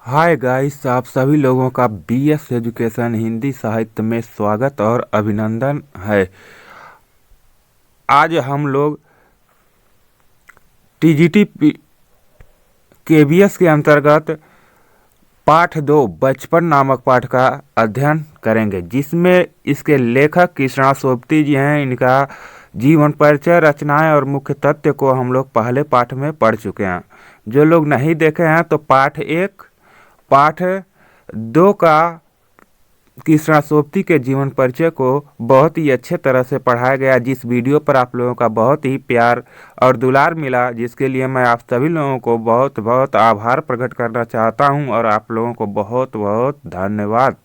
Hi guys, आप सभी लोगों का बीएस एजुकेशन हिंदी साहित्य में स्वागत और अभिनंदन है। आज हम लोग टीजीटी केबीएस के अंतर्गत पाठ 2 बचपन नामक पाठ का अध्ययन करेंगे, जिसमें इसके लेखक कृष्णा सोबती जी हैं। इनका जीवन परिचय, रचनाएं और मुख्य तथ्य को हम लोग पहले पाठ में पढ़ चुके हैं। जो लोग नहीं देखे हैं तो पाठ 1, पाठ 2 का कृष्णा सोबती के जीवन परिचय को बहुत ही अच्छे तरह से पढ़ाया गया, जिस वीडियो पर आप लोगों का बहुत ही प्यार और दुलार मिला, जिसके लिए मैं आप सभी लोगों को बहुत बहुत आभार प्रकट करना चाहता हूं और आप लोगों को बहुत बहुत धन्यवाद।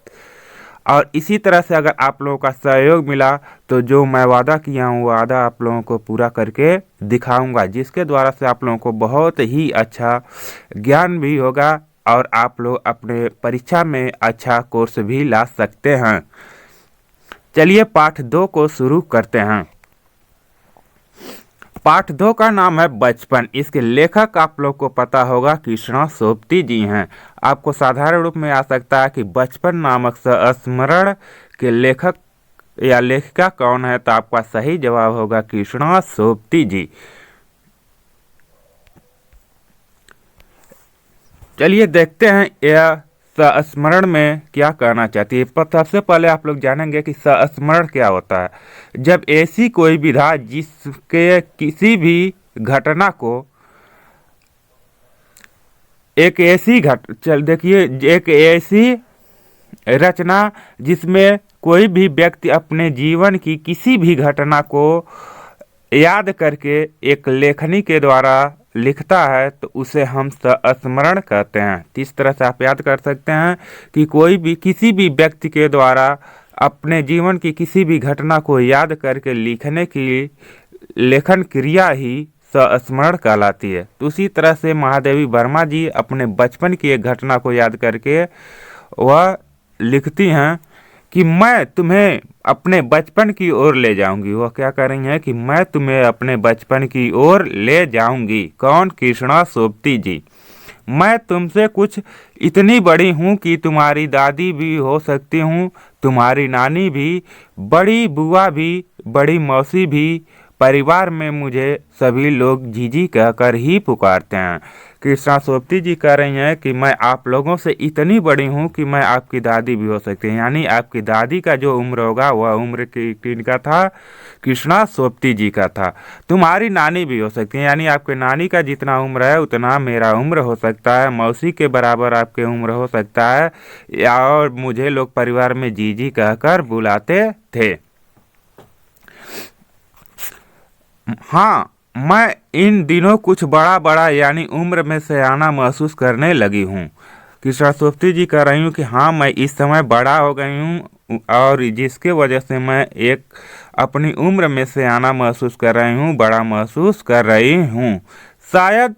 और इसी तरह से अगर आप लोगों का सहयोग मिला तो जो मैं वादा किया हूँ वादा आप लोगों को पूरा करके दिखाऊंगा, जिसके द्वारा से आप लोगों को बहुत ही अच्छा ज्ञान भी होगा और आप लोग अपने परीक्षा में अच्छा कोर्स भी ला सकते हैं। चलिए पाठ 2 को शुरू करते हैं। पाठ 2 का नाम है बचपन। इसके लेखक आप लोग को पता होगा कृष्णा सोबती जी हैं। आपको साधारण रूप में आ सकता है कि बचपन नामक संस्मरण के लेखक या लेखिका कौन है, तो आपका सही जवाब होगा कृष्णा सोबती जी। चलिए देखते हैं यह संस्मरण में क्या कहना चाहती है। पर सबसे पहले आप लोग जानेंगे कि संस्मरण क्या होता है। जब ऐसी कोई विधा जिसके किसी भी घटना को एक ऐसी रचना जिसमें कोई भी व्यक्ति अपने जीवन की किसी भी घटना को याद करके एक लेखनी के द्वारा लिखता है तो उसे हम संस्मरण कहते हैं। इस तरह से आप याद कर सकते हैं कि किसी भी व्यक्ति के द्वारा अपने जीवन की किसी भी घटना को याद करके लिखने की लेखन क्रिया ही संस्मरण कहलाती है। तो उसी तरह से महादेवी वर्मा जी अपने बचपन की एक घटना को याद करके वह लिखती हैं कि मैं तुम्हें अपने बचपन की ओर ले जाऊंगी। वह क्या कर रही हैं कि मैं तुम्हें अपने बचपन की ओर ले जाऊंगी। कौन? कृष्णा सोबती जी। मैं तुमसे कुछ इतनी बड़ी हूँ कि तुम्हारी दादी भी हो सकती हूँ, तुम्हारी नानी भी, बड़ी बुआ भी, बड़ी मौसी भी। परिवार में मुझे सभी लोग जीजी कहकर ही पुकारते हैं। कृष्णा सोबती जी कह रही हैं कि मैं आप लोगों से इतनी बड़ी हूँ कि मैं आपकी दादी भी हो सकती है। यानी आपकी दादी का जो उम्र होगा वह उम्र किनका था? कृष्णा सोबती जी का था। तुम्हारी नानी भी हो सकती है, यानी आपके नानी का जितना उम्र है उतना मेरा उम्र हो सकता है। मौसी के बराबर आपके उम्र हो सकता है, और मुझे लोग परिवार में जीजी कहकर बुलाते थे। हाँ, मैं इन दिनों कुछ बड़ा बड़ा यानी उम्र में सयाना महसूस करने लगी हूँ। कृष्णा सोबती जी कह रही हूँ कि हाँ, मैं इस समय बड़ा हो गई हूँ और जिसके वजह से मैं एक अपनी उम्र में सयाना महसूस कर रही हूँ, बड़ा महसूस कर रही हूँ। शायद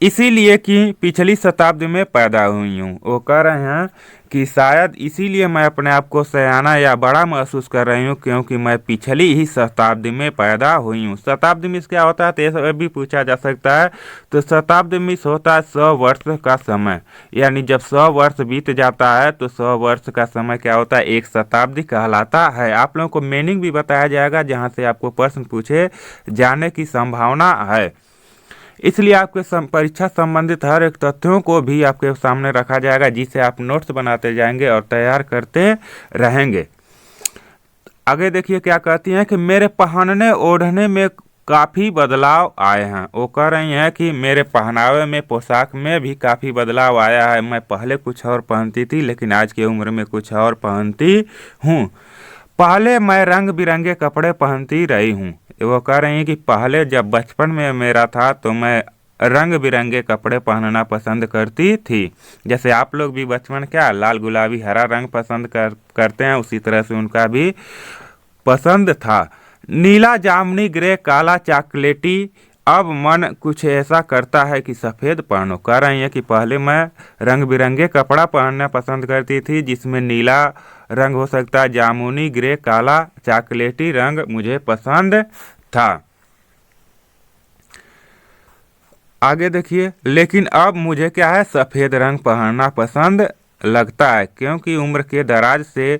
इसीलिए कि पिछली शताब्दी में पैदा हुई हूँ। वो कह रहे हैं कि शायद इसीलिए मैं अपने आप को सयाना या बड़ा महसूस कर रही हूँ, क्योंकि मैं पिछली ही शताब्दी में पैदा हुई हूँ। शताब्दी में क्या होता है तो यह भी पूछा जा सकता है। तो शताब्दी में होता है 100 वर्ष का समय, यानी जब 100 वर्ष बीत जाता है तो 100 वर्ष का समय क्या होता है? एक शताब्दी कहलाता है। आप लोगों को मीनिंग भी बताया जाएगा जहाँ से आपको प्रश्न पूछे जाने की संभावना है। इसलिए आपके परीक्षा संबंधित हर एक तथ्यों को भी आपके सामने रखा जाएगा, जिसे आप नोट्स बनाते जाएंगे और तैयार करते रहेंगे। आगे देखिए क्या कहती हैं कि मेरे पहनने ओढ़ने में काफ़ी बदलाव आए हैं। वो कह रही हैं कि मेरे पहनावे में, पोशाक में भी काफ़ी बदलाव आया है। मैं पहले कुछ और पहनती थी, लेकिन आज की उम्र में कुछ और पहनती हूँ। पहले मैं रंग बिरंगे कपड़े पहनती रही हूँ। वो कह रही हैं कि पहले जब बचपन में मेरा था तो मैं रंग बिरंगे कपड़े पहनना पसंद करती थी। जैसे आप लोग भी बचपन क्या लाल गुलाबी हरा रंग पसंद करते हैं, उसी तरह से उनका भी पसंद था। नीला, जामुनी, ग्रे, काला, चॉकलेटी। अब मन कुछ ऐसा करता है कि सफ़ेद पहनो। कह रही है कि पहले मैं रंग बिरंगे कपड़ा पहनना पसंद करती थी, जिसमें नीला रंग हो सकता है, जामुनी, ग्रे, काला, चॉकलेटी रंग मुझे पसंद था। आगे देखिए, लेकिन अब मुझे क्या है, सफ़ेद रंग पहनना पसंद लगता है, क्योंकि उम्र के दराज से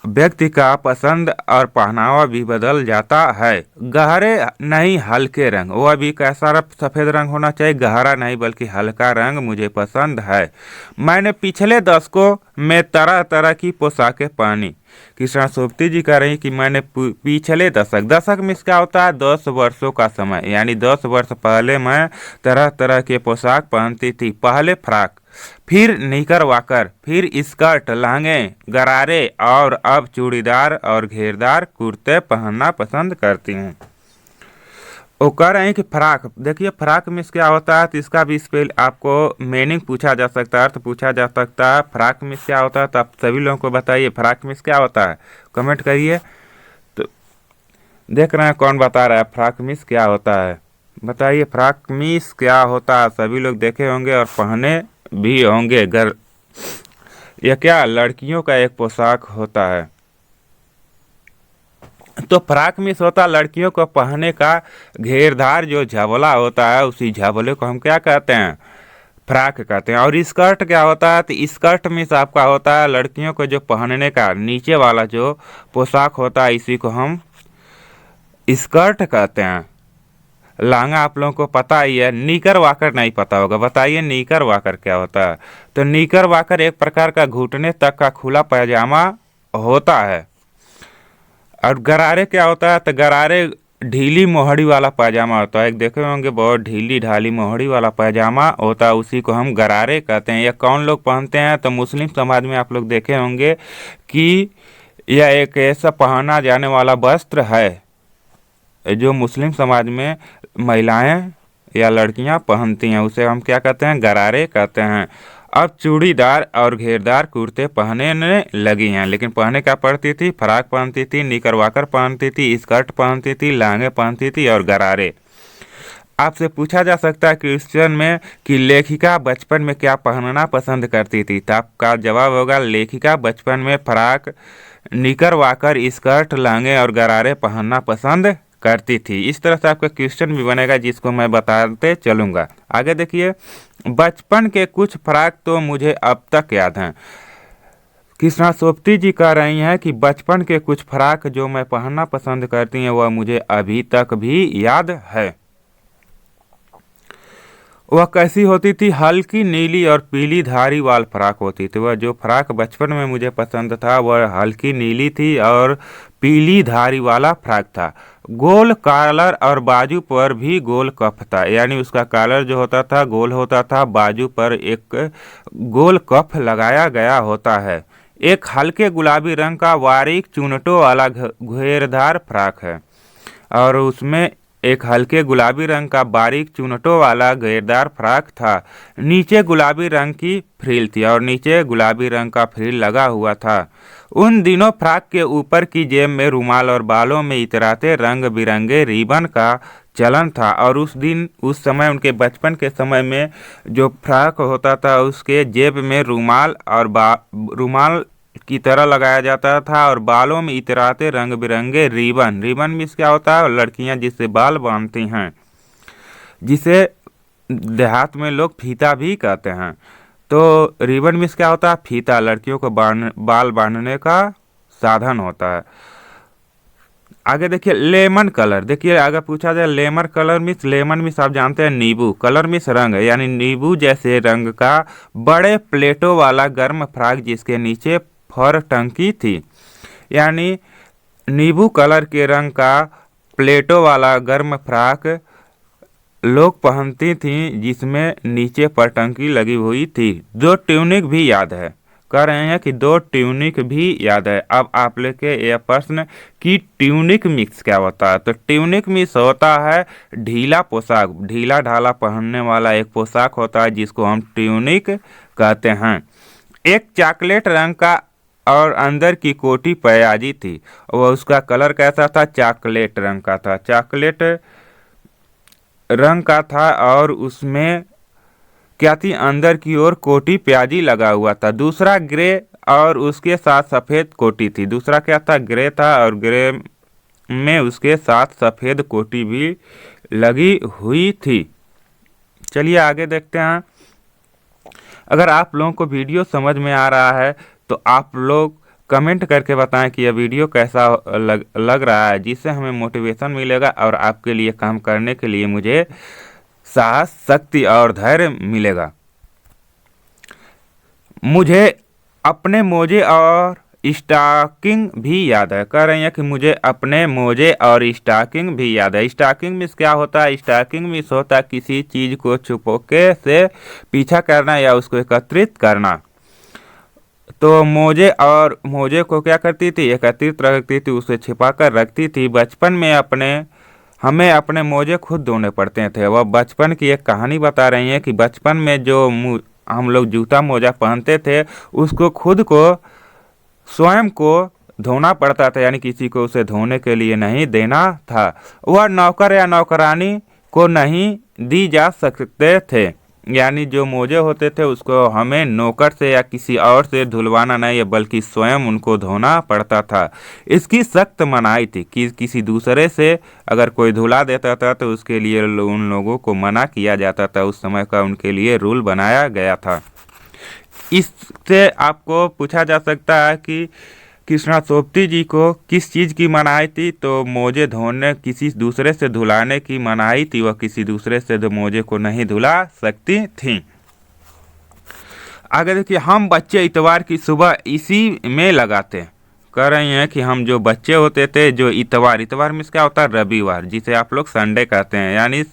व्यक्ति का पसंद और पहनावा भी बदल जाता है। गहरे नहीं, हल्के रंग, वह भी कैसा सफ़ेद रंग होना चाहिए, गहरा नहीं बल्कि हल्का रंग मुझे पसंद है। मैंने पिछले दशकों में तरह तरह की पोशाकें पहनी। कृष्णा सोबती जी कह रही कि मैंने पिछले दशक में क्या होता है, 10 वर्षों का समय, यानी 10 वर्ष पहले मैं तरह तरह के पोशाक पहनती थी। पहले फ्रॉक, फिर निकर वाकर, फिर स्कर्ट, लहंगे, गरारे और अब चूड़ीदार और घेरदार कुर्ते पहनना पसंद करती हूँ। वो कह रहे हैं कि फ्रॉक, देखिए फ्रॉक में क्या होता है, तो इसका भी स्पेल आपको मीनिंग पूछा जा सकता है, अर्थ पूछा जा सकता है। फ्रॉक में क्या होता है, तो आप सभी लोगों को बताइए फ्रॉक में क्या होता है, कमेंट करिए। तो देख रहे हैं कौन बता रहा है फ्रॉक मिस क्या होता है, बताइए फ्रॉक मिस क्या होता है। सभी लोग देखे होंगे और पहने भी होंगे। यह क्या लड़कियों का एक पोशाक होता है। तो फ्रॉक मिस होता लड़कियों को पहनने का घेरदार जो झबला होता है, उसी झबले को हम क्या कहते हैं, फ्रॉक कहते हैं। और स्कर्ट क्या होता है, तो स्कर्ट मिस आपका होता है लड़कियों को जो पहनने का नीचे वाला जो पोशाक होता है, इसी को हम स्कर्ट कहते हैं। लहंगा आप लोगों को पता ही है, नीकर वाकर नहीं पता होगा, बताइए नीकर वाकर क्या होता है। तो नीकर वाकर एक प्रकार का घुटने तक का खुला पैजामा होता है। और गरारे क्या होता है, तो गरारे ढीली मोहड़ी वाला पैजामा होता है, एक देखे होंगे बहुत ढीली ढाली मोहड़ी वाला पैजामा होता है, उसी को हम गरारे कहते हैं। यह कौन लोग पहनते हैं, तो मुस्लिम समाज में आप लोग देखे होंगे कि यह एक ऐसा पहना जाने वाला वस्त्र है जो मुस्लिम समाज में महिलाएं या लड़कियां पहनती हैं, उसे हम क्या कहते हैं, गरारे कहते हैं। अब चूड़ीदार और घेरदार कुर्ते पहनने लगी हैं, लेकिन पहने क्या पड़ती थी, फ्रॉक पहनती थी, निकर वाकर पहनती थी, स्कर्ट पहनती थी, लहंगे पहनती थी और गरारे। आपसे पूछा जा सकता है क्वेश्चन में कि लेखिका बचपन में क्या पहनना पसंद करती थी, तो आपका जवाब होगा लेखिका बचपन में फ्रॉक, निकर वाकर, स्कर्ट, लहंगे और गरारे पहनना पसंद करती थी। इस तरह से आपका क्वेश्चन भी बनेगा, जिसको मैं बताते चलूँगा। आगे देखिए, बचपन के कुछ फ्रॉक तो मुझे अब तक याद हैं। कृष्णा सोबती जी कह रही हैं कि बचपन के कुछ फ्रॉक जो मैं पहनना पसंद करती हैं वह मुझे अभी तक भी याद है। वह कैसी होती थी, हल्की नीली और पीली धारी वाल फ्रॉक होती थी। वह जो फ्रॉक बचपन में मुझे पसंद था वह हल्की नीली थी और पीली धारी वाला फ्रॉक था। गोल कॉलर और बाजू पर भी गोल कफ था, यानी उसका कॉलर जो होता था गोल होता था, बाजू पर एक गोल कफ लगाया गया होता है। एक हल्के गुलाबी रंग का बारीक चुनटों वाला घेरदार फ्रॉक है और उसमें एक हल्के गुलाबी रंग का बारीक चुनटों वाला घेरदार फ्रॉक था। नीचे गुलाबी रंग की फ्रिल थी और नीचे गुलाबी रंग का फ्रिल लगा हुआ था। उन दिनों फ्रॉक के ऊपर की जेब में रुमाल और बालों में इतराते रंग बिरंगे रिबन का चलन था। और उस समय उनके बचपन के समय में जो फ्रॉक होता था उसके जेब में रुमाल और रुमाल की तरह लगाया जाता था और बालों में इतराते रंग बिरंगे रिबन में क्या होता है, लड़कियां जिससे बाल बांधती हैं, जिसे देहात में लोग फीता भी कहते हैं। तो रिबन में क्या होता है, फीता, लड़कियों को बाल बांधने का साधन होता है। आगे देखिए, लेमन कलर, देखिए अगर पूछा जाए lemon colour miss, lemon miss आप जानते हैं नींबू, कलर मिस रंग, यानी नींबू जैसे रंग का बड़े प्लेटों वाला गर्म फ्रॉक जिसके नीचे फर टंकी थी, यानी नींबू कलर के रंग का प्लेटों वाला गर्म फ्रॉक लोग पहनती थी जिसमें नीचे पर टंकी लगी हुई थी। 2 ट्यूनिक भी याद है, कह रहे हैं कि 2 ट्यूनिक भी याद है। अब आप लेके यह प्रश्न कि ट्यूनिक मिक्स क्या होता है, तो ट्यूनिक मिक्स होता है ढीला पोशाक, ढीला ढाला पहनने वाला एक पोशाक होता है जिसको हम ट्यूनिक कहते हैं। एक चॉकलेट रंग का और अंदर की कोटी प्याजी थी, वह उसका कलर कैसा था, चॉकलेट रंग का था, चॉकलेट रंग का था और उसमें क्या थी, अंदर की ओर कोटी प्याजी लगा हुआ था। दूसरा ग्रे और उसके साथ सफ़ेद कोटी थी, दूसरा क्या था, ग्रे था और ग्रे में उसके साथ सफ़ेद कोटी भी लगी हुई थी। चलिए आगे देखते हैं। अगर आप लोगों को वीडियो समझ में आ रहा है तो आप लोग कमेंट करके बताएं कि यह वीडियो कैसा लग रहा है, जिससे हमें मोटिवेशन मिलेगा और आपके लिए काम करने के लिए मुझे साहस, शक्ति और धैर्य मिलेगा। मुझे अपने मोजे और स्टॉकिंग भी याद है। कह रही हैं कि मुझे अपने मोजे और स्टॉकिंग भी याद है। स्टॉकिंग मीन्स क्या होता है? स्टॉकिंग मीन्स होता है किसी चीज़ को छुपके से पीछा करना या उसको एकत्रित करना। तो मोजे को क्या करती थी? एकत्रित रखती थी, उसे छिपा कर रखती थी। बचपन में हमें अपने मोजे खुद धोने पड़ते थे। वह बचपन की एक कहानी बता रही हैं कि बचपन में जो हम लोग जूता मोजा पहनते थे उसको खुद को स्वयं को धोना पड़ता था, यानी किसी को उसे धोने के लिए नहीं देना था। वह नौकर या नौकरानी को नहीं दी जा सकते थे, यानी जो मोजे होते थे उसको हमें नौकर से या किसी और से धुलवाना नहीं, बल्कि स्वयं उनको धोना पड़ता था। इसकी सख्त मनाही थी कि किसी दूसरे से अगर कोई धुला देता था तो उसके लिए उन लोगों को मना किया जाता था। उस समय का उनके लिए रूल बनाया गया था। इससे आपको पूछा जा सकता है कि कृष्णा सोपती जी को किस चीज़ की मनाही थी? तो मोजे धोने, किसी दूसरे से धुलाने की मनाही थी। वह किसी दूसरे से मोजे को नहीं धुला सकती थी। आगे देखिए, हम बच्चे इतवार की सुबह इसी में लगाते। कह रही हैं कि हम जो बच्चे होते थे, जो इतवार मीन्स क्या होता है? रविवार, जिसे आप लोग संडे कहते हैं। यानी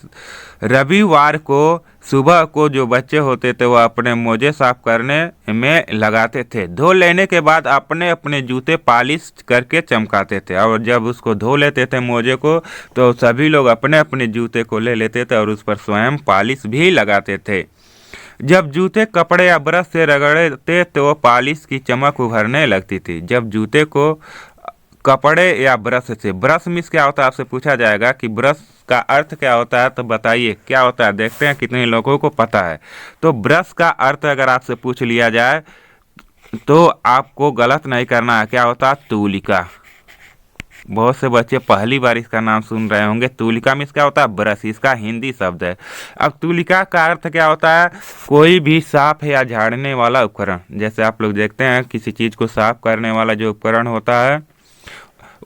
रविवार को सुबह को जो बच्चे होते थे वह अपने मोजे साफ करने में लगाते थे। धो लेने के बाद अपने अपने जूते पॉलिश करके चमकाते थे, और जब उसको धो लेते थे मोजे को तो सभी लोग अपने अपने जूते को ले लेते थे और उस पर स्वयं पॉलिश भी लगाते थे। जब जूते कपड़े या ब्रश से रगड़ते तो पॉलिश की चमक उभरने लगती थी। जब जूते को कपड़े या ब्रश से, ब्रश मीन्स क्या होता है आपसे पूछा जाएगा कि ब्रश का अर्थ क्या होता है, तो बताइए क्या होता है। देखते हैं कितने लोगों को पता है। तो ब्रश का अर्थ अगर आपसे पूछ लिया जाए तो आपको गलत नहीं करना है। क्या होता है? तूलिका। बहुत से बच्चे पहली बार इसका नाम सुन रहे होंगे। तूलिका मीन्स क्या होता है? ब्रश। इसका हिंदी शब्द है। अब तूलिका का अर्थ क्या होता है? कोई भी साफ या झाड़ने वाला उपकरण। जैसे आप लोग देखते हैं किसी चीज़ को साफ करने वाला जो उपकरण होता है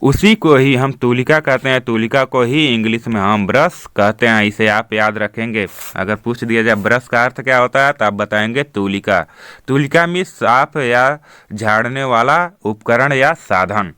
उसी को ही हम तूलिका कहते हैं। तूलिका को ही इंग्लिश में हम ब्रश कहते हैं। इसे आप याद रखेंगे। अगर पूछ दिया जाए ब्रश का अर्थ क्या होता है तो आप बताएंगे तूलिका। तूलिका मीन्स साफ या झाड़ने वाला उपकरण या साधन।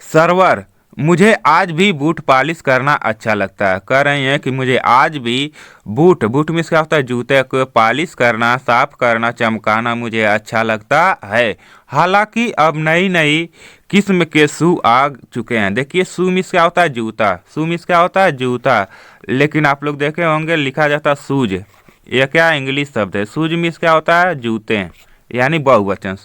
सर्वर, मुझे आज भी बूट पॉलिश करना अच्छा लगता है। कह रही हैं कि मुझे आज भी बूट मीन्स क्या होता है? जूते को पॉलिश करना, साफ करना, चमकाना मुझे अच्छा लगता है। हालांकि अब नई नई किस्म के शू आ चुके हैं। देखिए, शू मीन्स क्या होता है? जूता। शू मीन्स क्या होता है? जूता। लेकिन आप लोग देखे होंगे लिखा जाता है शूज। यह क्या इंग्लिश शब्द है? शूज मीन्स क्या होता है? जूते, यानी बहुवचन।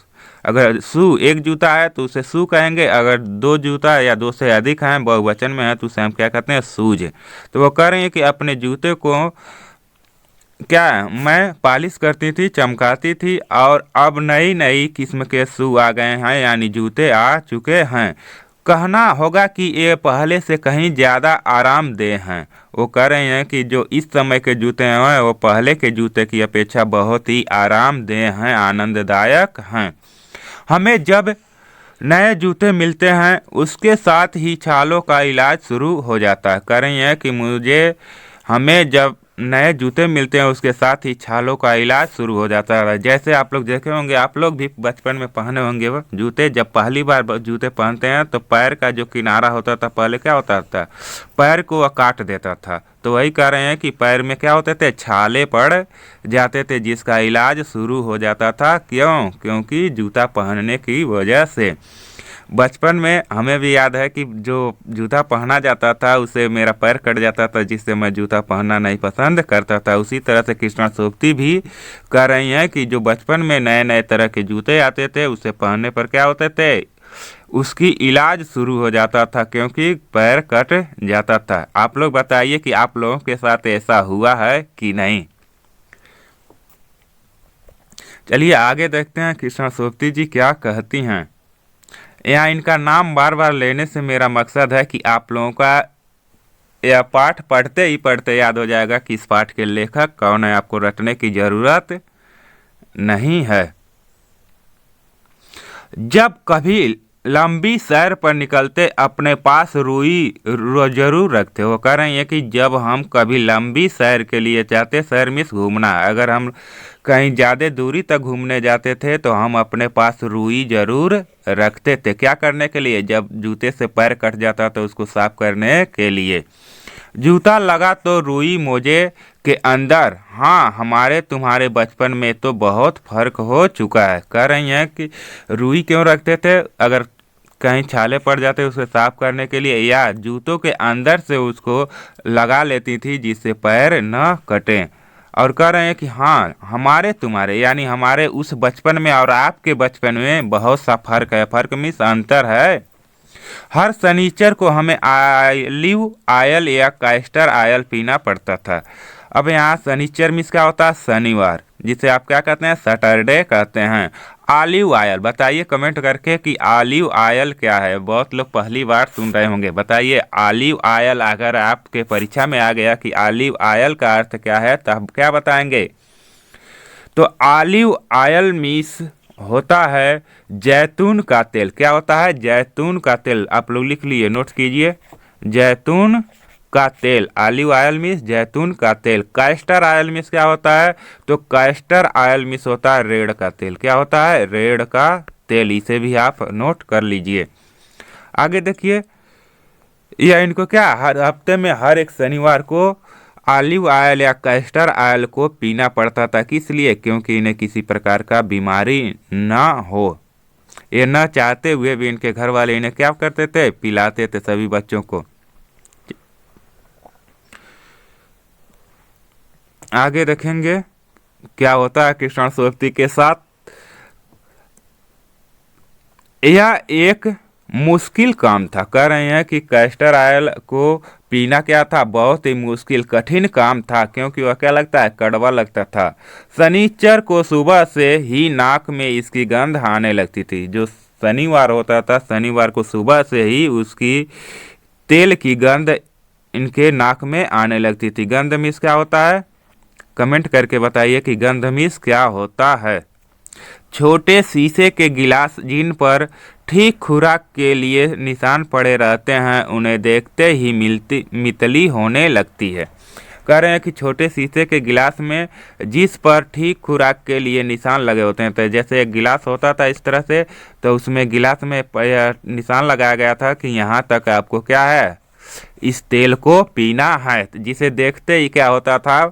अगर शू एक जूता है तो उसे शू कहेंगे। अगर दो जूता या दो से अधिक हैं, बहुवचन में है, तो उसे हम क्या कहते हैं? शूज। तो वो कह रही है कि अपने जूते को क्या मैं पॉलिश करती थी, चमकाती थी, और अब नई नई किस्म के शू आ गए हैं, यानी जूते आ चुके हैं। कहना होगा कि ये पहले से कहीं ज़्यादा आरामदेह हैं। वो कह रहे हैं कि जो इस समय के जूते हैं वो पहले के जूते की अपेक्षा बहुत ही आरामदेह हैं, आनंददायक हैं। हमें जब नए जूते मिलते हैं उसके साथ ही छालों का इलाज शुरू हो जाता है। कह रही हैं कि हमें जब नए जूते मिलते हैं उसके साथ ही छालों का इलाज शुरू हो जाता है। जैसे आप लोग देखे होंगे, आप लोग भी बचपन में पहने होंगे वो जूते। जब पहली बार जूते पहनते हैं तो पैर का जो किनारा होता था पहले क्या होता था? पैर को वह काट देता था। तो वही कह रहे हैं कि पैर में क्या होते थे? छाले पड़ जाते थे, जिसका इलाज शुरू हो जाता था। क्यों? क्योंकि जूता पहनने की वजह से। बचपन में हमें भी याद है कि जो जूता पहना जाता था उससे मेरा पैर कट जाता था, जिससे मैं जूता पहनना नहीं पसंद करता था। उसी तरह से कृष्णा सोपती भी कह रही हैं कि जो बचपन में नए नए तरह के जूते आते थे उसे पहनने पर क्या होते थे? उसकी इलाज शुरू हो जाता था, क्योंकि पैर कट जाता था। आप लोग बताइए कि आप लोगों के साथ ऐसा हुआ है कि नहीं। चलिए आगे देखते हैं कृष्णा सोपती जी क्या कहती हैं। यहाँ इनका नाम बार बार लेने से मेरा मकसद है कि आप लोगों का यह पाठ पढ़ते ही पढ़ते याद हो जाएगा कि इस पाठ के लेखक कौन है, आपको रटने की जरूरत नहीं है। जब कभी लंबी सैर पर निकलते अपने पास रुई जरूर रखते हो। कह रहे हैं कि जब हम कभी लंबी सैर के लिए जाते, सैर मीन्स घूमना, अगर हम कहीं ज़्यादा दूरी तक घूमने जाते थे तो हम अपने पास रुई जरूर रखते थे। क्या करने के लिए? जब जूते से पैर कट जाता तो उसको साफ करने के लिए। जूता लगा तो रुई मोजे के अंदर। हाँ, हमारे तुम्हारे बचपन में तो बहुत फर्क हो चुका है। कह रही हैं कि रुई क्यों रखते थे? अगर कहीं छाले पड़ जाते उसे साफ करने के लिए, या जूतों के अंदर से उसको लगा लेती थी जिससे पैर न कटें। और कह रहे हैं कि हाँ, हमारे तुम्हारे यानी हमारे उस बचपन में और आपके बचपन में बहुत सा फर्क है। फर्क मीन्स अंतर है। हर शनिचर को हमें ऑलिव ऑयल या कैस्टर ऑयल पीना पड़ता था। अब यहाँ शनिचर मीन्स क्या होता है? शनिवार, जिसे आप क्या कहते हैं? सैटरडे कहते हैं। ऑलिव ऑयल, बताइए कमेंट करके कि ऑलिव ऑयल क्या है। बहुत लोग पहली बार सुन रहे होंगे। बताइए ऑलिव ऑयल, अगर आपके परीक्षा में आ गया कि ऑलिव ऑयल का अर्थ क्या है तब क्या बताएंगे? तो ऑलिव ऑयल मीन्स होता है जैतून का तेल। क्या होता है? जैतून का तेल। आप लोग लिख लिए, नोट कीजिए, जैतून का तेल। ऑलिव ऑयल मीन्स जैतून का तेल। कैस्टर ऑयल मीन्स क्या होता है? तो कैस्टर ऑयल मीन्स होता है रेड़ का तेल। क्या होता है? रेड़ का तेल। इसे भी आप नोट कर लीजिए। आगे देखिए, यह इनको क्या हर हफ्ते में हर एक शनिवार को ऑलिव ऑयल या कैस्टर ऑयल को पीना पड़ता था। किस लिए? क्योंकि इन्हें किसी प्रकार का बीमारी ना हो। ये न चाहते हुए भी इनके घर वाले इन्हें क्या करते थे? पिलाते थे सभी बच्चों को। आगे देखेंगे क्या होता है कृष्णस्वती के साथ। यह एक मुश्किल काम था। कह रहे हैं कि कैस्टर ऑयल को पीना क्या था? बहुत ही मुश्किल कठिन काम था, क्योंकि वह क्या लगता है? कड़वा लगता था। शनिचर को सुबह से ही नाक में इसकी गंध आने लगती थी। जो शनिवार होता था, शनिवार को सुबह से ही उसकी तेल की गंध इनके नाक में आने लगती थी। गंध मीन्स क्या होता है? कमेंट करके बताइए कि गंध मीन्स क्या होता है। छोटे शीशे के गिलास जिन पर ठीक खुराक के लिए निशान पड़े रहते हैं, उन्हें देखते ही मितली होने लगती है। कह रहे हैं कि छोटे शीशे के गिलास में जिस पर ठीक खुराक के लिए निशान लगे होते हैं, तो जैसे एक गिलास होता था इस तरह से, तो उसमें गिलास में निशान लगाया गया था कि यहाँ तक आपको क्या है? इस तेल को पीना है। जिसे देखते ही क्या होता था?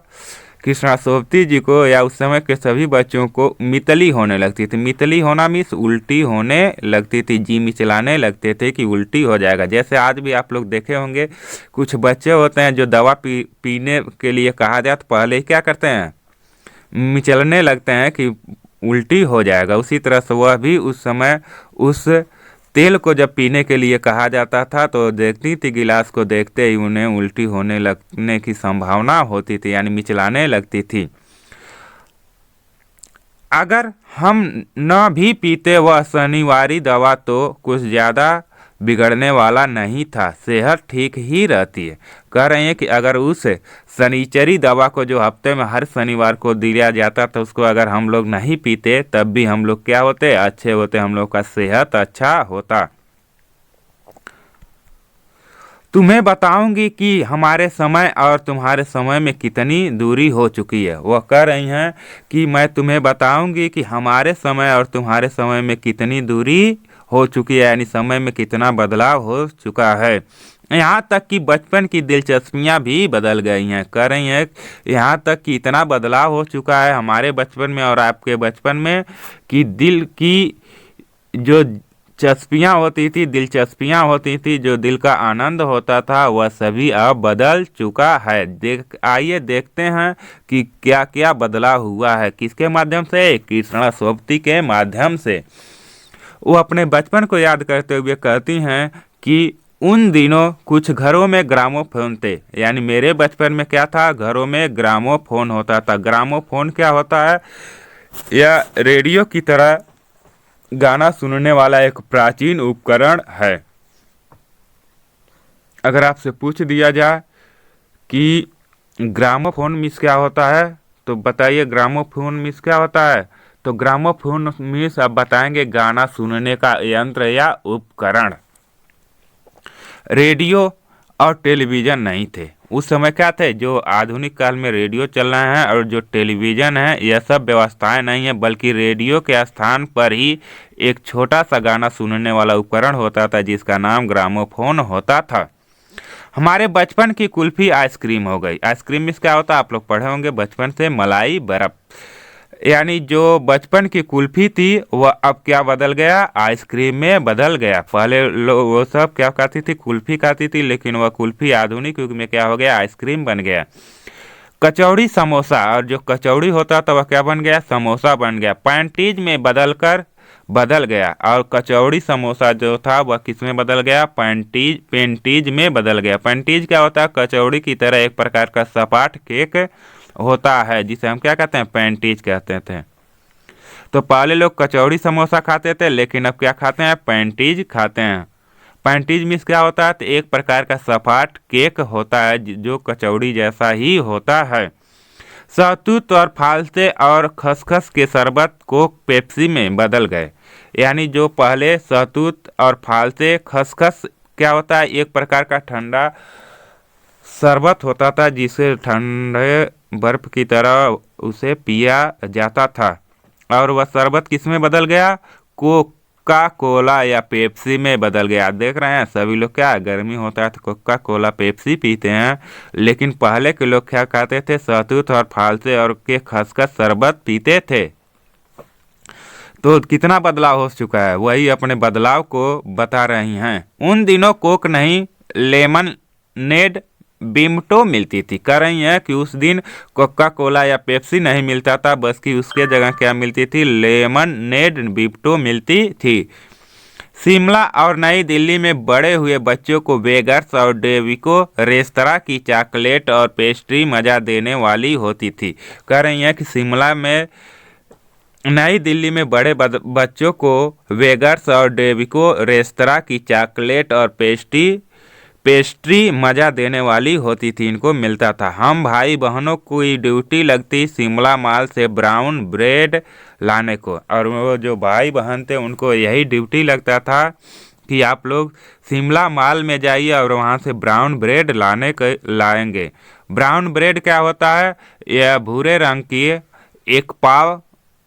कृष्णस्वती जी को या उस समय के सभी बच्चों को मितली होने लगती थी। मितली होना मीन्स उल्टी होने लगती थी। जी मिचलाने लगते थे कि उल्टी हो जाएगा। जैसे आज भी आप लोग देखे होंगे कुछ बच्चे होते हैं जो दवा पीने के लिए कहा जाए तो पहले ही क्या करते हैं? मिचलने लगते हैं कि उल्टी हो जाएगा। उसी तरह से वह भी उस समय उस तेल को जब पीने के लिए कहा जाता था तो देखती थी, गिलास को देखते ही उन्हें उल्टी होने लगने की संभावना होती थी, यानी मिचलाने लगती थी। अगर हम न भी पीते वह शनिवारी दवा तो कुछ ज़्यादा बिगड़ने वाला नहीं था, सेहत ठीक ही रहती है। कह रहे हैं कि अगर उस शनिचरी दवा को जो हफ्ते में हर शनिवार को दिया जाता था उसको अगर हम लोग नहीं पीते तब भी हम लोग क्या होते? अच्छे होते, हम लोग का सेहत अच्छा होता। तुम्हें बताऊंगी कि हमारे समय और तुम्हारे समय में कितनी दूरी हो चुकी है। वह कह रही हैं कि मैं तुम्हें बताऊंगी कि हमारे समय और तुम्हारे समय में कितनी दूरी हो चुकी है, यानी समय में कितना बदलाव हो चुका है। यहाँ तक कि बचपन की दिलचस्पियाँ भी बदल गई हैं। कह रही हैं यहाँ तक कि इतना बदलाव हो चुका है हमारे बचपन में और आपके बचपन में कि दिल की जो चस्पियाँ होती थी, दिलचस्पियाँ होती थी, जो दिल का आनंद होता था, वह सभी अब बदल चुका है। आइए देखते हैं कि क्या क्या बदलाव हुआ है। किसके माध्यम से? कृष्णस्वती के माध्यम से। वो अपने बचपन को याद करते हुए कहती हैं कि उन दिनों कुछ घरों में ग्रामोफोन थे, यानी मेरे बचपन में क्या था? घरों में ग्रामोफोन होता था। ग्रामोफोन क्या होता है? यह रेडियो की तरह गाना सुनने वाला एक प्राचीन उपकरण है। अगर आपसे पूछ दिया जाए कि ग्रामोफोन मीन्स क्या होता है। तो बताइए ग्रामोफोन मीन्स क्या होता है। तो ग्रामोफोन मीन्स आप बताएंगे गाना सुनने का यंत्र या उपकरण। रेडियो और टेलीविज़न नहीं थे उस समय। क्या थे, जो आधुनिक काल में रेडियो चल रहे हैं और जो टेलीविज़न है, यह सब व्यवस्थाएं नहीं है, बल्कि रेडियो के स्थान पर ही एक छोटा सा गाना सुनने वाला उपकरण होता था जिसका नाम ग्रामोफोन होता था। हमारे बचपन की कुल्फी आइसक्रीम हो गई। आइसक्रीम मीन्स क्या होता है, आप लोग पढ़े होंगे बचपन से, मलाई बर्फ। यानी जो बचपन की कुल्फी थी वह अब क्या बदल गया, आइसक्रीम में बदल गया। पहले लोग वो सब क्या खाती थी, कुल्फी खाती थी, लेकिन वह कुल्फी आधुनिक युग में क्या हो गया, आइसक्रीम बन गया। कचौड़ी समोसा, और जो कचौड़ी होता था वह क्या बन गया, समोसा बन गया। पैंटीज में बदल गया, और कचौड़ी समोसा जो था वह किस में बदल गया, पेंटीज में बदल गया। पेंटीज क्या होता है, कचौड़ी की तरह एक प्रकार का सपाट केक होता है जिसे हम क्या कहते हैं, पेंटीज कहते थे। तो पहले लोग कचौड़ी समोसा खाते थे, लेकिन अब क्या खाते हैं, पेंटीज खाते हैं। पेंटीज मीन्स क्या होता है, तो एक प्रकार का सपाट केक होता है जो कचौड़ी जैसा ही होता है। शहतूत और फालसे और खसखस के शरबत को पेप्सी में बदल गए। यानी जो पहले शहतूत और फालसे, खसखस क्या होता है, एक प्रकार का ठंडा शरबत होता था जिसे ठंडे बर्फ की तरह उसे पिया जाता था, और वह शरबत किस में बदल गया, कोका कोला या पेप्सी में बदल गया। देख रहे हैं सभी लोग क्या, गर्मी होता है तो कोका कोला पेप्सी पीते हैं, लेकिन पहले के लोग क्या खाते थे, शहतूत और फालसे और के खसखस शरबत पीते थे। तो कितना बदलाव हो चुका है, वही अपने बदलाव को बता रही हैं। उन दिनों कोक नहीं, लेमन नेड बिमटो मिलती थी। कह रही हैं कि उस दिन कोका कोला या पेप्सी नहीं मिलता था, बस कि उसके जगह क्या मिलती थी, लेमन नेड बिमटो मिलती थी। शिमला और नई दिल्ली में बड़े हुए बच्चों को वेगर्स और डेविको रेस्तरां की चॉकलेट और पेस्ट्री मज़ा देने वाली होती थी। कह रही हैं कि शिमला में, नई दिल्ली में बड़े बच्चों को वेगर्स और डेविको रेस्तरां की चॉकलेट और पेस्ट्री मज़ा देने वाली होती थी, इनको मिलता था। हम भाई बहनों की ड्यूटी लगती शिमला माल से ब्राउन ब्रेड लाने को, और वो जो भाई बहन थे उनको यही ड्यूटी लगता था कि आप लोग शिमला माल में जाइए और वहाँ से ब्राउन ब्रेड लाएंगे। ब्राउन ब्रेड क्या होता है, यह भूरे रंग की एक पाव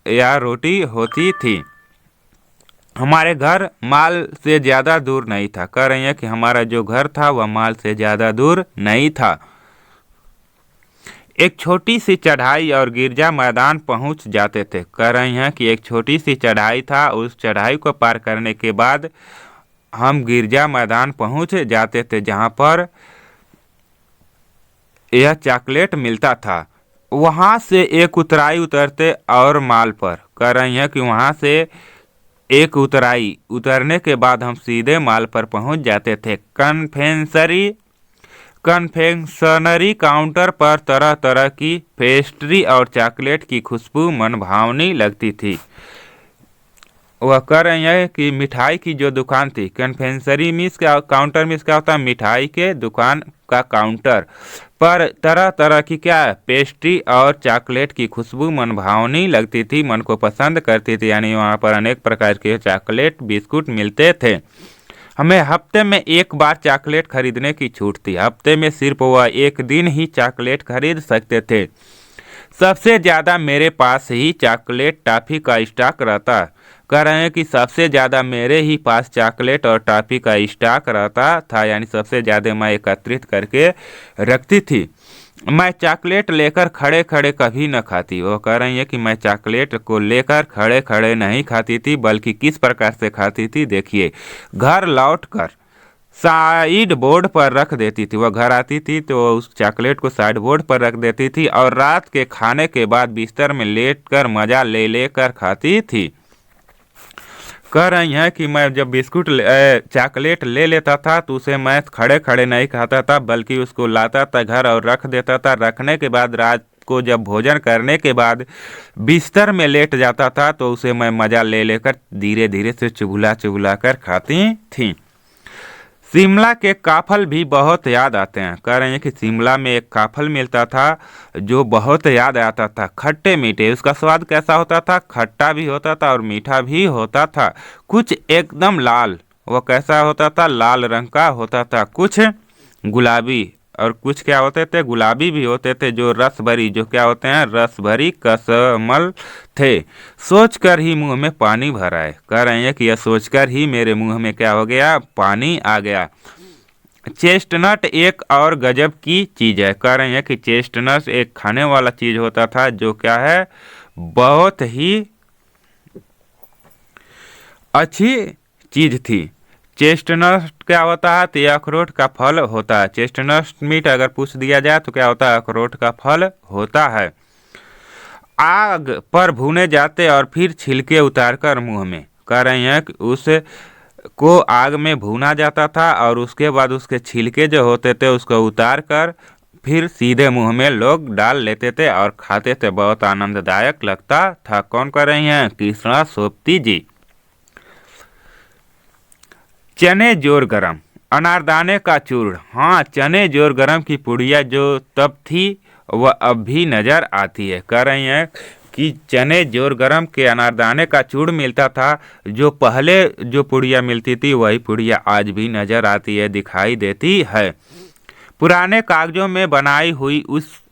या रोटी होती थी। हमारे घर माल से ज़्यादा दूर नहीं था। कह रही हैं कि हमारा जो घर था वह माल से ज़्यादा दूर नहीं था। एक छोटी सी चढ़ाई और गिरजा मैदान पहुंच जाते थे। कह रही हैं कि एक छोटी सी चढ़ाई था, उस चढ़ाई को पार करने के बाद हम गिरजा मैदान पहुंच जाते थे जहां पर यह चॉकलेट मिलता था। वहां से एक उतराई उतरते और माल पर। कह रही हैं कि वहां से एक उतराई उतरने के बाद हम सीधे माल पर पहुंच जाते थे। कन्फेक्शनरी काउंटर पर तरह तरह की पेस्ट्री और चॉकलेट की खुशबू मनभावनी लगती थी। वह कह रही है कि मिठाई की जो दुकान थी, कन्फेक्शनरी मीन्स क्या, काउंटर मीन्स क्या होता है, मिठाई के दुकान का काउंटर पर तरह तरह की क्या पेस्ट्री और चॉकलेट की खुशबू मनभावनी लगती थी, मन को पसंद करती थी। यानी वहाँ पर अनेक प्रकार के चॉकलेट बिस्कुट मिलते थे। हमें हफ्ते में एक बार चॉकलेट खरीदने की छूट थी। हफ्ते में सिर्फ वह एक दिन ही चॉकलेट खरीद सकते थे। सबसे ज़्यादा मेरे पास ही चॉकलेट टॉफ़ी का स्टॉक रहता। कह रहे हैं कि सबसे ज़्यादा मेरे ही पास चॉकलेट और टॉफ़ी का स्टॉक रहता था, यानी सबसे ज़्यादा मैं एकत्रित करके रखती थी। मैं चॉकलेट लेकर खड़े खड़े कभी न खाती। वो कह रही है कि मैं चॉकलेट को लेकर खड़े खड़े नहीं खाती थी, बल्कि किस प्रकार से खाती थी, देखिए। घर लौटकर साइड बोर्ड पर रख देती थी। वह घर आती थी तो उस चॉकलेट को साइड बोर्ड पर रख देती थी, और रात के खाने के बाद बिस्तर में लेटकर मज़ा ले लेकर खाती थी। कह रही हैं कि मैं जब चॉकलेट ले लेता था तो उसे मैं खड़े खड़े नहीं खाता था, बल्कि उसको लाता था घर और रख देता था। रखने के बाद रात को जब भोजन करने के बाद बिस्तर में लेट जाता था तो उसे मैं मज़ा ले लेकर धीरे धीरे से चुगला चुगला कर खाती थी। शिमला के काफल भी बहुत याद आते हैं। कह रहे हैं कि शिमला में एक काफल मिलता था जो बहुत याद आता था, खट्टे मीठे। उसका स्वाद कैसा होता था? खट्टा भी होता था और मीठा भी होता था। कुछ एकदम लाल, वह कैसा होता था? लाल रंग का होता था। कुछ गुलाबी और कुछ क्या होते थे? गुलाबी भी होते थे, जो रस भरी, जो क्या होते हैं? रस भरी कसमल थे। सोचकर ही मुंह में पानी भर आए। कह रहे हैं कि यह सोचकर ही मेरे मुंह में क्या हो गया? पानी आ गया। चेस्टनट एक और गजब की चीज है। कह रहे हैं कि चेस्टनट एक खाने वाला चीज होता था जो क्या है? बहुत ही अच्छी चीज थी। चेस्टनट क्या होता है? तो यह अखरोट का फल होता है। चेस्टनट मीट अगर पूछ दिया जाए तो क्या होता है? अखरोट का फल होता है। आग पर भुने जाते और फिर छिलके उतारकर मुंह में। कह रहे हैं कि उस को आग में भुना जाता था और उसके बाद उसके छिलके जो होते थे उसको उतार कर फिर सीधे मुंह में लोग डाल लेते थे और खाते थे। बहुत आनंददायक लगता था। कौन कर रही हैं? कृष्णा सोबती जी। चने जोर गरम, अनारदाने का चूर्ण। हाँ, चने जोर गरम की पुड़िया जो तब थी वह अब भी नजर आती है। कह रही हैं कि चने जोर गरम के अनारदाने का चूर्ण मिलता था। जो पहले जो पुड़िया मिलती थी वही पुड़िया आज भी नजर आती है, दिखाई देती है। पुराने कागजों में बनाई हुई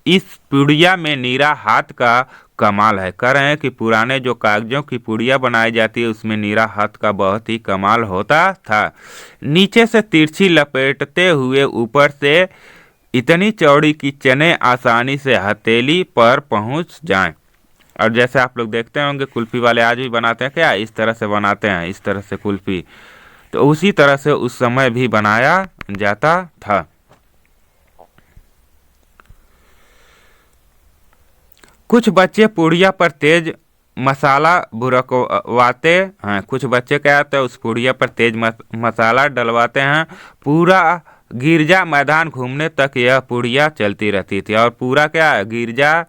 इस पुड़िया में नीरा हाथ का कमाल है। कह रहे हैं कि पुराने जो कागजों की पुड़िया बनाई जाती है उसमें नीरा हाथ का बहुत ही कमाल होता था। नीचे से तिरछी लपेटते हुए ऊपर से इतनी चौड़ी कि चने आसानी से हथेली पर पहुंच जाएं। और जैसे आप लोग देखते होंगे कुल्फी वाले आज भी बनाते हैं, क्या इस तरह से बनाते हैं, इस तरह से कुल्फी। तो उसी तरह से उस समय भी बनाया जाता था। कुछ बच्चे पुड़िया पर तेज मसाला बुरकवाते हैं। कुछ बच्चे क्या होते हैं? उस पुड़िया पर तेज मसाला डलवाते हैं। पूरा गिरजा मैदान घूमने तक यह पुड़िया चलती रहती थी। और पूरा क्या? गिरजा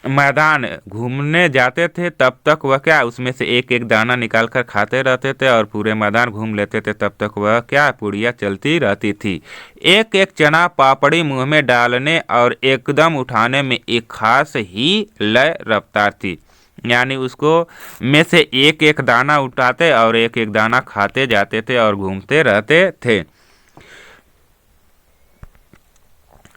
मैदान घूमने जाते थे तब तक वह क्या? उसमें से एक एक दाना निकाल कर खाते रहते थे और पूरे मैदान घूम लेते थे तब तक वह क्या? पुड़िया चलती रहती थी। एक एक चना पापड़ी मुंह में डालने और एकदम उठाने में एक खास ही लय रफ्तार थी। यानी उसको में से एक एक दाना उठाते और एक एक दाना खाते जाते थे और घूमते रहते थे।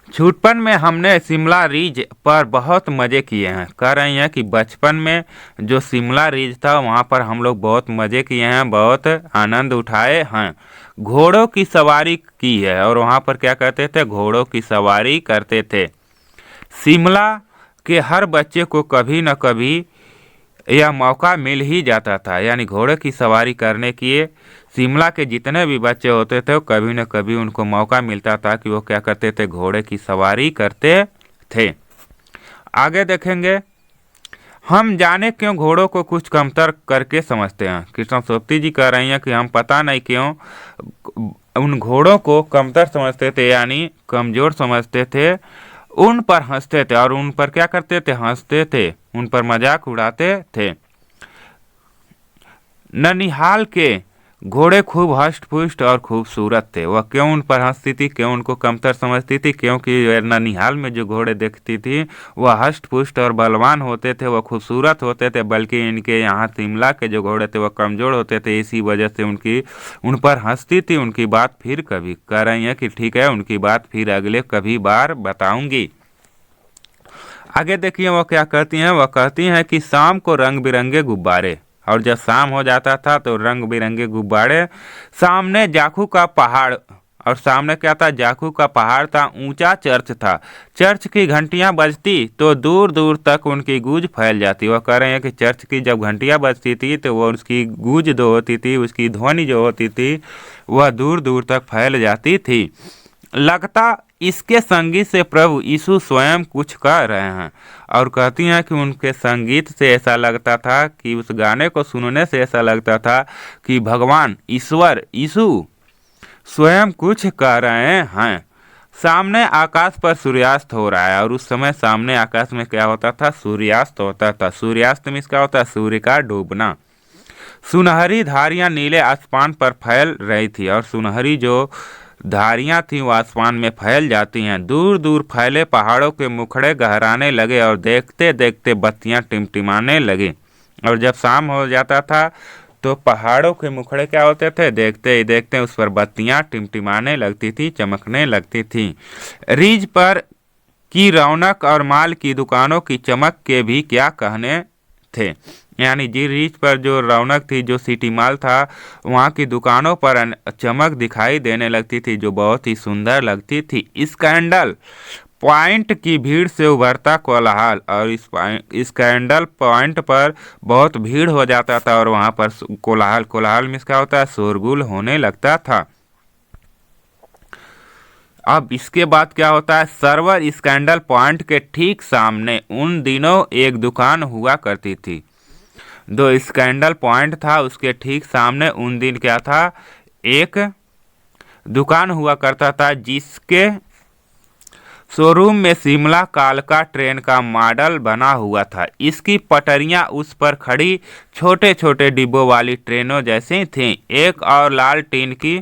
छुटपन में हमने शिमला रिज पर बहुत मज़े किए हैं। कह रही हैं कि बचपन में जो शिमला रिज था वहाँ पर हम लोग बहुत मज़े किए हैं, बहुत आनंद उठाए हैं। घोड़ों की सवारी की है और वहाँ पर क्या करते थे? घोड़ों की सवारी करते थे। शिमला के हर बच्चे को कभी न कभी यह मौका मिल ही जाता था। यानी घोड़े की सवारी करने की शिमला के जितने भी बच्चे होते थे कभी न कभी उनको मौका मिलता था कि वो क्या करते थे? घोड़े की सवारी करते थे। आगे देखेंगे, हम जाने क्यों घोड़ों को कुछ कमतर करके समझते हैं। कृष्णा सोबती जी कह रही हैं कि हम पता नहीं क्यों उन घोड़ों को कमतर समझते थे, यानी कमजोर समझते थे। उन पर हंसते थे और उन पर क्या करते थे? हंसते थे, उन पर मजाक उड़ाते थे। ननिहाल के घोड़े खूब हष्ट पुष्ट और खूबसूरत थे। वह क्यों उन पर हंसती थी, क्यों उनको कमतर समझती थी? क्योंकि ननिहाल में जो घोड़े देखती थी वह हष्ट पुष्ट और बलवान होते थे, वह खूबसूरत होते थे। बल्कि इनके यहाँ शिमला के जो घोड़े थे वह कमजोर होते थे। इसी वजह से उन पर हंसती थी। उनकी बात फिर कभी कह रही हैं कि ठीक है, उनकी बात फिर अगले कभी बार बताऊंगी। आगे देखिए वह क्या कहती हैं। वह कहती हैं कि शाम को रंग बिरंगे गुब्बारे, और जब शाम हो जाता था तो रंग बिरंगे गुब्बारे। सामने जाखू का पहाड़, और सामने क्या था? जाखू का पहाड़ था। ऊंचा चर्च था। चर्च की घंटियां बजती तो दूर दूर तक उनकी गूंज फैल जाती। वह कह रहे हैं कि चर्च की जब घंटियां बजती थी तो वो उसकी गूंज जो होती थी, उसकी ध्वनि जो होती थी वह दूर दूर तक फैल जाती थी। लगता इसके संगीत से प्रभु यीशु स्वयं कुछ कह रहे हैं। और कहती हैं कि उनके संगीत से ऐसा लगता था कि उस गाने को सुनने से ऐसा लगता था कि भगवान ईश्वर यीशु स्वयं कुछ कह रहे हैं। सामने आकाश पर सूर्यास्त हो रहा है और उस समय सामने आकाश में क्या होता था? सूर्यास्त होता था। सूर्यास्त में इसका होता है सूर्य का डूबना। सुनहरी धारियां नीले आसमान पर फैल रही थी और सुनहरी जो धारियां थीं वो आसमान में फैल जाती हैं। दूर दूर फैले पहाड़ों के मुखड़े गहराने लगे और देखते देखते बत्तियां टिमटिमाने लगी। और जब शाम हो जाता था तो पहाड़ों के मुखड़े क्या होते थे, देखते ही देखते उस पर बत्तियां टिमटिमाने लगती थी, चमकने लगती थी। रिज पर की रौनक और माल की दुकानों की चमक के भी क्या कहने थे। यानी जी रिज पर जो रौनक थी, जो सिटी मॉल था, वहाँ की दुकानों पर चमक दिखाई देने लगती थी जो बहुत ही सुंदर लगती थी। स्कैंडल पॉइंट की भीड़ से उभरता कोलाहल, और इस स्कैंडल पॉइंट पर बहुत भीड़ हो जाता था और वहाँ पर कोलाहल, कोलाहल में क्या होता है, शोरगुल होने लगता था। अब इसके बाद क्या होता है, सर्वर स्कैंडल पॉइंट के ठीक सामने उन दिनों एक दुकान हुआ करती थी। जो स्कैंडल पॉइंट था उसके ठीक सामने उन दिन क्या था, एक दुकान हुआ करता था जिसके शोरूम में शिमला कालका ट्रेन का मॉडल बना हुआ था। इसकी पटरियां उस पर खड़ी छोटे छोटे डिब्बों वाली ट्रेनों जैसी थीं। एक और लाल टीन की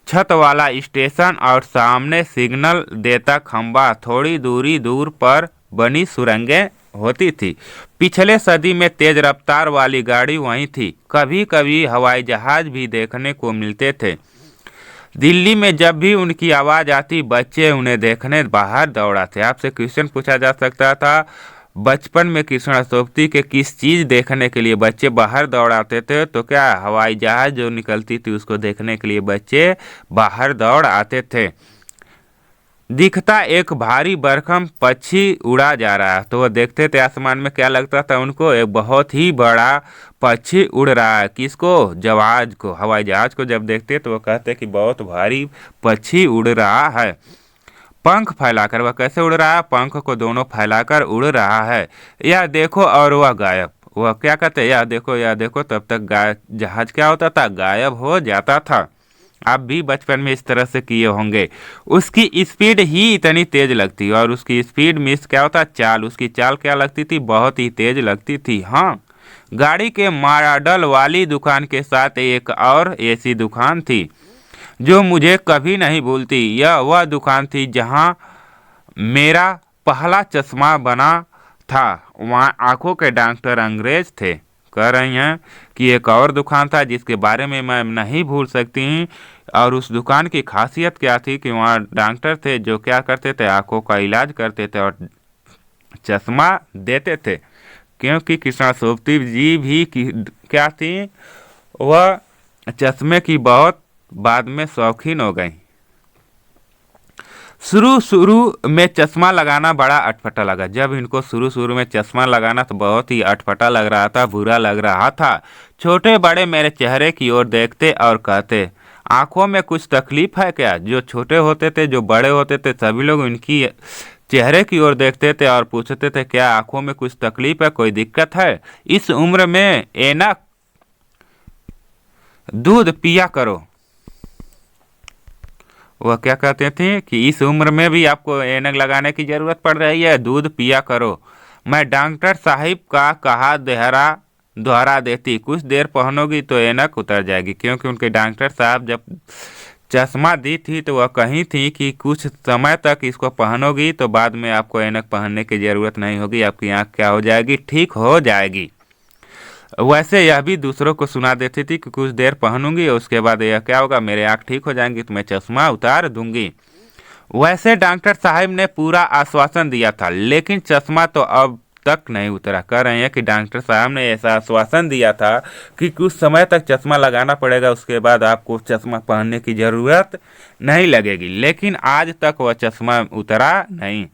छत वाला स्टेशन और सामने सिग्नल देता खंबा, थोड़ी दूरी दूर पर बनी सुरंगें होती थी। पिछले सदी में तेज रफ्तार वाली गाड़ी वहीं थी। कभी कभी हवाई जहाज भी देखने को मिलते थे। दिल्ली में जब भी उनकी आवाज़ आती बच्चे उन्हें देखने बाहर दौड़ाते। आपसे क्वेश्चन पूछा जा सकता था, बचपन में कृष्णा सोबती के किस चीज़ देखने के लिए बच्चे बाहर दौड़ाते थे, तो क्या हवाई जहाज़ जो निकलती थी उसको देखने के लिए बच्चे बाहर दौड़ आते थे। दिखता एक भारी भरकम पक्षी उड़ा जा रहा है तो वह देखते थे आसमान में, क्या लगता था उनको, एक बहुत ही बड़ा पक्षी उड़ रहा है। किसको, जहाज को, हवाई जहाज को जब देखते तो वह कहते कि बहुत भारी पक्षी उड़ रहा है। पंख फैलाकर, वह कैसे उड़ रहा है, पंख को दोनों फैलाकर उड़ रहा है। यह देखो और वह गायब, वह क्या कहते, यह देखो, तब तक जहाज क्या होता था, गायब हो जाता था। आप भी बचपन में इस तरह से किए होंगे। उसकी स्पीड ही इतनी तेज लगती, और उसकी स्पीड मीन्स क्या होता, चाल, उसकी चाल क्या लगती थी, बहुत ही तेज लगती थी। हाँ, गाड़ी के मॉडल वाली दुकान के साथ एक और ऐसी दुकान थी जो मुझे कभी नहीं भूलती। यह वह दुकान थी जहां मेरा पहला चश्मा बना था। वहां आंखों के डॉक्टर अंग्रेज थे। कह रही हैं कि एक और दुकान था जिसके बारे में मैं नहीं भूल सकती हूँ, और उस दुकान की खासियत क्या थी कि वहाँ डॉक्टर थे जो क्या करते थे, आंखों का इलाज करते थे और चश्मा देते थे। क्योंकि कृष्णा सोबती जी भी क्या थी, वह चश्मे की बहुत बाद में शौकीन हो गई। शुरू में चश्मा लगाना बड़ा अटपटा लगा। जब इनको शुरू में चश्मा लगाना तो बहुत ही अटपटा लग रहा था, बुरा लग रहा था। छोटे बड़े मेरे चेहरे की ओर देखते और कहते, आंखों में कुछ तकलीफ है क्या। जो छोटे होते थे, जो बड़े होते थे, सभी लोग इनकी चेहरे की ओर देखते थे और पूछते थे, क्या आंखों में कुछ तकलीफ है, कोई दिक्कत है। इस उम्र में ऐनक दूध पिया करो। वह क्या कहते थे कि इस उम्र में भी आपको ऐनक लगाने की ज़रूरत पड़ रही है, दूध पिया करो। मैं डॉक्टर साहिब का कहा दोहरा देती, कुछ देर पहनोगी तो ऐनक उतर जाएगी। क्योंकि उनके डॉक्टर साहब जब चश्मा दी थी तो वह कही थी कि कुछ समय तक इसको पहनोगी तो बाद में आपको ऐनक पहनने की ज़रूरत नहीं होगी, आपकी आँख क्या हो जाएगी, ठीक हो जाएगी। वैसे यह भी दूसरों को सुना देती थी कि कुछ देर पहनूंगी और उसके बाद यह क्या होगा, मेरे आँख ठीक हो जाएंगी तो मैं चश्मा उतार दूंगी। वैसे डॉक्टर साहब ने पूरा आश्वासन दिया था, लेकिन चश्मा तो अब तक नहीं उतरा। कह रहे हैं कि डॉक्टर साहब ने ऐसा आश्वासन दिया था कि कुछ समय तक चश्मा लगाना पड़ेगा, उसके बाद आपको चश्मा पहनने की ज़रूरत नहीं लगेगी, लेकिन आज तक वह चश्मा उतरा नहीं।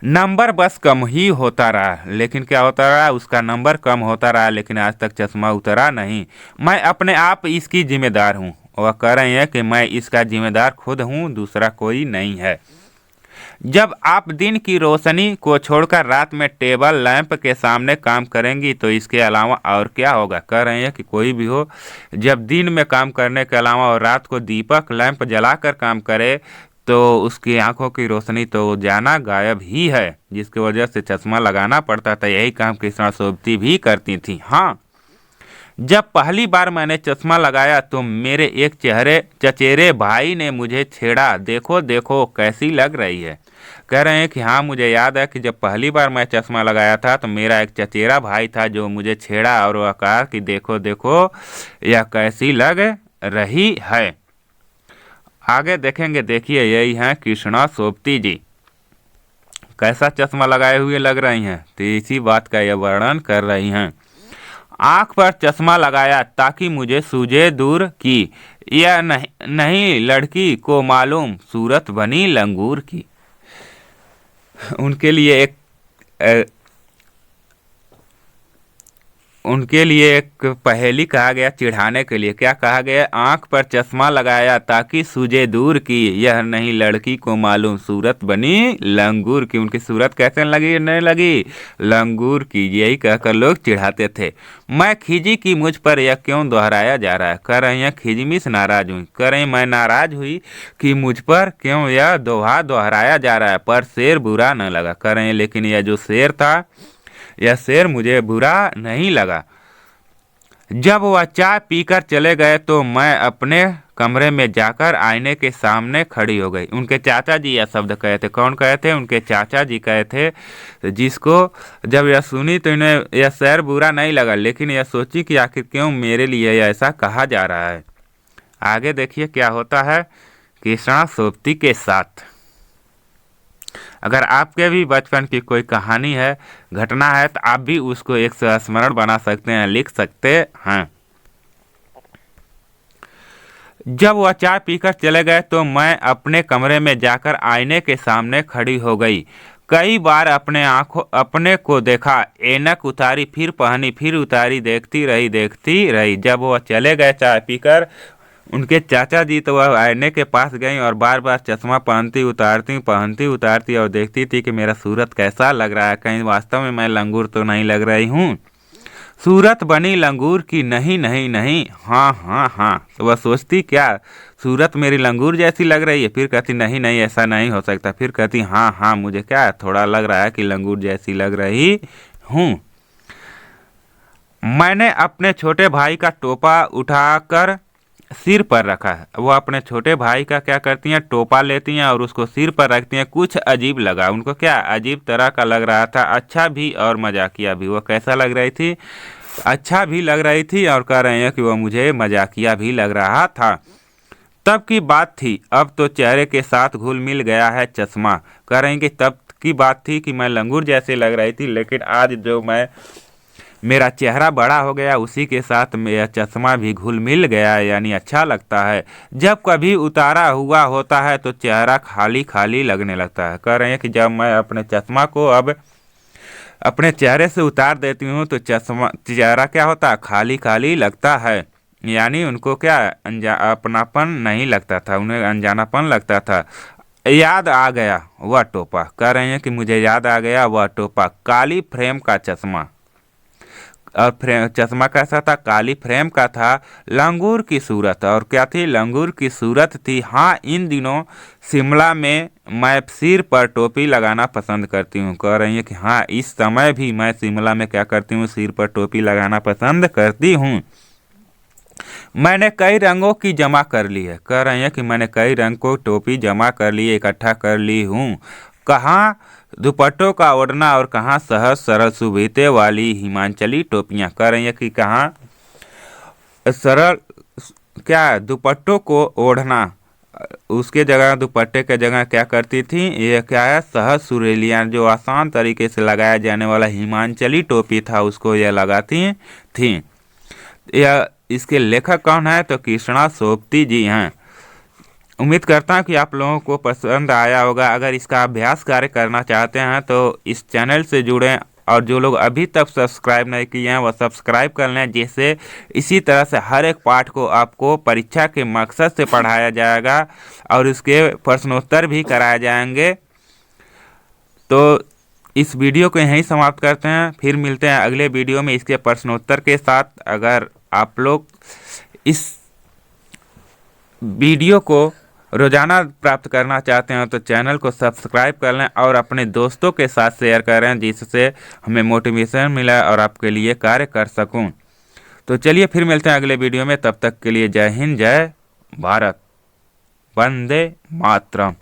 नंबर बस कम ही होता रहा, लेकिन क्या होता रहा, उसका नंबर कम होता रहा, लेकिन आज तक चश्मा उतरा नहीं। मैं अपने आप इसकी जिम्मेदार हूँ। वह कह रहे हैं कि मैं इसका जिम्मेदार खुद हूँ, दूसरा कोई नहीं है। जब आप दिन की रोशनी को छोड़कर रात में टेबल लैंप के सामने काम करेंगी तो इसके अलावा और क्या होगा। कह रहे हैं कि कोई भी हो, जब दिन में काम करने के अलावा और रात को दीपक लैंप जलाकर काम करे तो उसकी आंखों की रोशनी तो जाना गायब ही है, जिसकी वजह से चश्मा लगाना पड़ता था। यही काम कृष्णा सोबती भी करती थी। हाँ, जब पहली बार मैंने चश्मा लगाया तो मेरे एक चचेरे भाई ने मुझे छेड़ा, देखो देखो कैसी लग रही है। कह रहे हैं कि हाँ, मुझे याद है कि जब पहली बार मैं चश्मा लगाया था तो मेरा एक चचेरा भाई था जो मुझे छेड़ा और वह कहा कि देखो देखो यह कैसी लग रही है। आगे देखेंगे, देखिए यही हैं कृष्णा सोबती जी, कैसा चश्मा लगाए हुए लग रही हैं, तो इसी बात का यह वर्णन कर रही हैं। आंख पर चश्मा लगाया ताकि मुझे सूझे दूर की, यह नहीं लड़की को मालूम सूरत बनी लंगूर की। उनके लिए एक पहेली कहा गया चिढ़ाने के लिए। क्या कहा गया? आंख पर चश्मा लगाया ताकि सूझे दूर की, यह नहीं लड़की को मालूम सूरत बनी लंगूर की। उनकी सूरत कैसे लगी? नहीं लगी लंगूर की, यही कहकर लोग चिढ़ाते थे। मैं खिजी कि मुझ पर यह क्यों दोहराया जा रहा है। कह रही हैं खिजमिस नाराज हुई। कह रही मैं नाराज हुई कि मुझ पर क्यों यह दोहा दोहराया जा रहा है, पर शेर बुरा न लगा। कह रहे हैं लेकिन यह जो शेर था, यह शेर मुझे बुरा नहीं लगा। जब वह चाय पीकर चले गए तो मैं अपने कमरे में जाकर आईने के सामने खड़ी हो गई। उनके चाचा जी यह शब्द कहे थे। कौन कहे थे? उनके चाचा जी कहे थे, जिसको जब यह सुनी तो इन्हें यह शेर बुरा नहीं लगा, लेकिन यह सोची कि आखिर क्यों मेरे लिए ऐसा कहा जा रहा है। आगे देखिए क्या होता है कृष्णा सोबती के साथ। अगर आपके भी बचपन की कोई कहानी है, घटना है, तो आप भी उसको एक संस्मरण बना सकते हैं, लिख सकते हैं। जब वह चाय पीकर चले गए तो मैं अपने कमरे में जाकर आईने के सामने खड़ी हो गई। कई बार अपने को देखा, ऐनक उतारी, फिर पहनी, फिर उतारी, देखती रही। जब वह चले गए चाय पीकर, उनके चाचा जी तो वह आईने के पास गई और बार बार चश्मा पहनती उतारती और देखती थी कि मेरा सूरत कैसा लग रहा है, कहीं वास्तव में मैं लंगूर तो नहीं लग रही हूँ। सूरत बनी लंगूर की, नहीं, हाँ। तो वह सोचती क्या सूरत मेरी लंगूर जैसी लग रही है? फिर कहती नहीं ऐसा नहीं हो सकता। फिर कहती हाँ मुझे क्या थोड़ा लग रहा है कि लंगूर जैसी लग रही हूँ। मैंने अपने छोटे भाई का टोपा उठाकर सिर पर रखा है। वो अपने छोटे भाई का क्या करती हैं, टोपा लेती हैं और उसको सिर पर रखती हैं। कुछ अजीब लगा उनको, क्या अजीब तरह का लग रहा था, अच्छा भी और मजाकिया भी। वो कैसा लग रही थी? अच्छा भी लग रही थी और कह रहे हैं कि वह मुझे मजाकिया भी लग रहा था। तब की बात थी, अब तो चेहरे के साथ घुल मिल गया है चश्मा। कह रहे हैं कि तब की बात थी कि मैं लंगूर जैसे लग रही थी, लेकिन आज जो मेरा चेहरा बड़ा हो गया, उसी के साथ मेरा चश्मा भी घुल मिल गया, यानी अच्छा लगता है। जब कभी उतारा हुआ होता है तो चेहरा खाली खाली लगने लगता है। कह रहे हैं कि जब मैं अपने चश्मा को अब अपने चेहरे से उतार देती हूँ तो चेहरा क्या होता है, खाली खाली लगता है। यानी उनको क्या अपनापन नहीं लगता था, उन्हें अनजानापन लगता था। याद आ गया वह टोपा। कह रहे हैं कि मुझे याद आ गया वह टोपा, काली फ्रेम का चश्मा। और चश्मा कैसा था? काली फ्रेम का था। लंगूर की सूरत, और क्या थी? लंगूर की सूरत थी। हाँ, इन दिनों शिमला में मैं सिर पर टोपी लगाना पसंद करती हूँ। कह रही है कि हाँ, इस समय भी मैं शिमला में क्या करती हूँ, सिर पर टोपी लगाना पसंद करती हूँ। मैंने कई रंगों की जमा कर ली है। कह रही है कि मैंने कई रंग को टोपी जमा कर ली, इकट्ठा कर ली हूँ। कहाँ दुपट्टों का ओढ़ना और कहाँ सहज सरल सुभीते वाली हिमाचली टोपियाँ। कह रही है कि कहाँ सरल क्या दुपट्टों को ओढ़ना, उसके जगह दुपट्टे के जगह क्या करती थी, ये क्या है, सहज सुरीलियाँ जो आसान तरीके से लगाया जाने वाला हिमाचली टोपी था, उसको यह लगाती थी। यह इसके लेखक कौन है? तो कृष्णा सोबती जी हैं। उम्मीद करता हूँ कि आप लोगों को पसंद आया होगा। अगर इसका अभ्यास कार्य करना चाहते हैं तो इस चैनल से जुड़ें, और जो लोग अभी तक सब्सक्राइब नहीं किए हैं वह सब्सक्राइब कर लें, जिससे इसी तरह से हर एक पाठ को आपको परीक्षा के मकसद से पढ़ाया जाएगा और इसके प्रश्नोत्तर भी कराए जाएंगे। तो इस वीडियो को यहीं समाप्त करते हैं, फिर मिलते हैं अगले वीडियो में इसके प्रश्नोत्तर के साथ। अगर आप लोग इस वीडियो को रोजाना प्राप्त करना चाहते हैं तो चैनल को सब्सक्राइब कर लें और अपने दोस्तों के साथ शेयर करें, जिससे हमें मोटिवेशन मिला और आपके लिए कार्य कर सकूं। तो चलिए फिर मिलते हैं अगले वीडियो में, तब तक के लिए जय हिंद, जय भारत, वंदे मातरम।